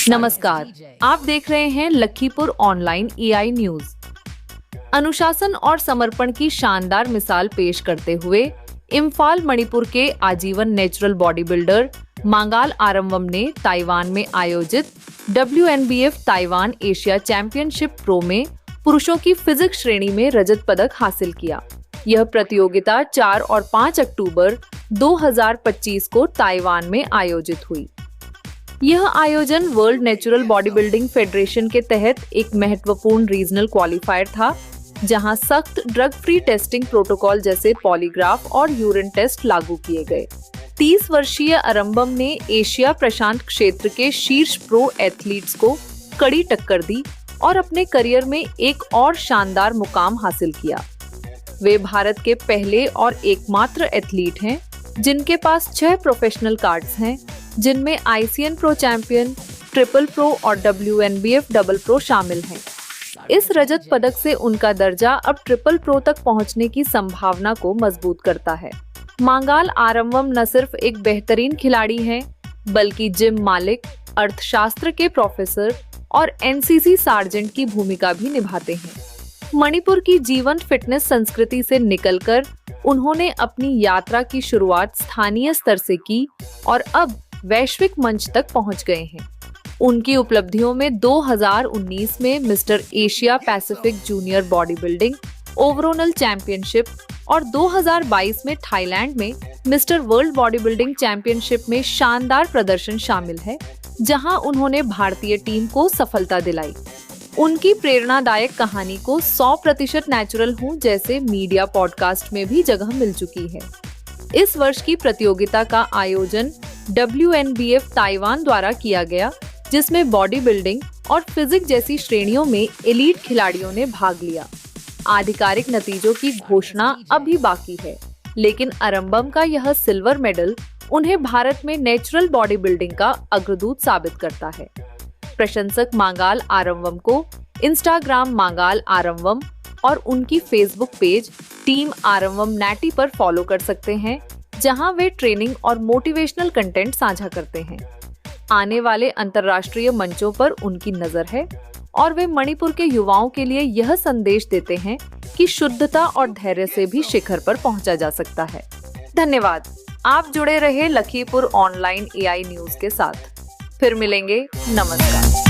नमस्कार, आप देख रहे हैं लखीपुर ऑनलाइन एआई न्यूज। अनुशासन और समर्पण की शानदार मिसाल पेश करते हुए इम्फाल मणिपुर के आजीवन नेचुरल बॉडी बिल्डर मांगाल आरंवम ने ताइवान में आयोजित WNBF Taiwan Asia championship pro में पुरुषों की फिजिक्स श्रेणी में रजत पदक हासिल किया। यह प्रतियोगिता 4 और 5 अक्टूबर 2025 को ताइवान में आयोजित हुई। यह आयोजन world natural body building federation के तहत एक महत्वपूर्ण रीजनल क्वालिफायर था, जहां सख्त ड्रग फ्री टेस्टिंग प्रोटोकॉल जैसे पॉलीग्राफ और यूरिन टेस्ट लागू किए गए। 30 वर्षीय आरंवम ने एशिया प्रशांत क्षेत्र के शीर्ष प्रो एथलीट्स को कड़ी टक्कर दी और अपने करियर में एक और शानदार मुकाम हासिल किया। वे भारत के पहले और एकमात्र एथलीट हैं जिनके पास 6 प्रोफेशनल कार्ड्स हैं, जिनमें ICN pro champion, triple pro और WNBF डबल प्रो शामिल हैं। इस रजत पदक से उनका दर्जा अब ट्रिपल प्रो तक पहुंचने की संभावना को मजबूत करता है। मांगाल आरंवम न सिर्फ एक बेहतरीन खिलाड़ी हैं, बल्कि जिम मालिक, अर्थशास्त्र के प्रोफेसर और NCC सार्जेंट की भूमिका भी निभाते हैं। मणिपुर की जीवंत फिटनेस संस्कृति से निकलकर उन्होंने अपनी यात्रा की शुरुआत स्थानीय स्तर से की और अब वैश्विक मंच तक पहुंच गए हैं। उनकी उपलब्धियों में 2019 में mister Asia Pacific junior body building overall championship और 2022 में थाईलैंड में mister world body building championship में शानदार प्रदर्शन शामिल है, जहां उन्होंने भारतीय टीम को सफलता दिलाई। उनकी प्रेरणादायक कहानी को 100% नेचुरल हूँ जैसे मीडिया पॉडकास्ट में भी जगह मिल चुकी है। इस वर्ष की प्रतियोगिता का आयोजन WNBF ताइवान द्वारा किया गया, जिसमें बॉडी बिल्डिंग और फिजिक्स जैसी श्रेणियों में एलीट खिलाड़ियों ने भाग लिया। आधिकारिक नतीजों की घोषणा अभी बाकी है, लेकिन आरंवम का यह सिल्वर मेडल उन्हें भारत में नेचुरल बॉडी बिल्डिंग का अग्रदूत साबित करता है। प्रशंसक मांगाल आरंवम को इंस्टाग्राम मांगाल आरंवम और उनकी फेसबुक पेज टीम आरंवम नैटी पर फॉलो कर सकते हैं, जहां वे ट्रेनिंग और मोटिवेशनल कंटेंट साझा करते हैं। आने वाले अंतर्राष्ट्रीय मंचों पर उनकी नजर है और वे मणिपुर के युवाओं के लिए यह संदेश देते हैं कि शुद्धता और धैर्य से भी शिखर पर पहुंचा जा सकता है। धन्यवाद। आप जुड़े रहे लखीपुर ऑनलाइन एआई न्यूज के साथ। फिर मिलेंगे। नमस्कार।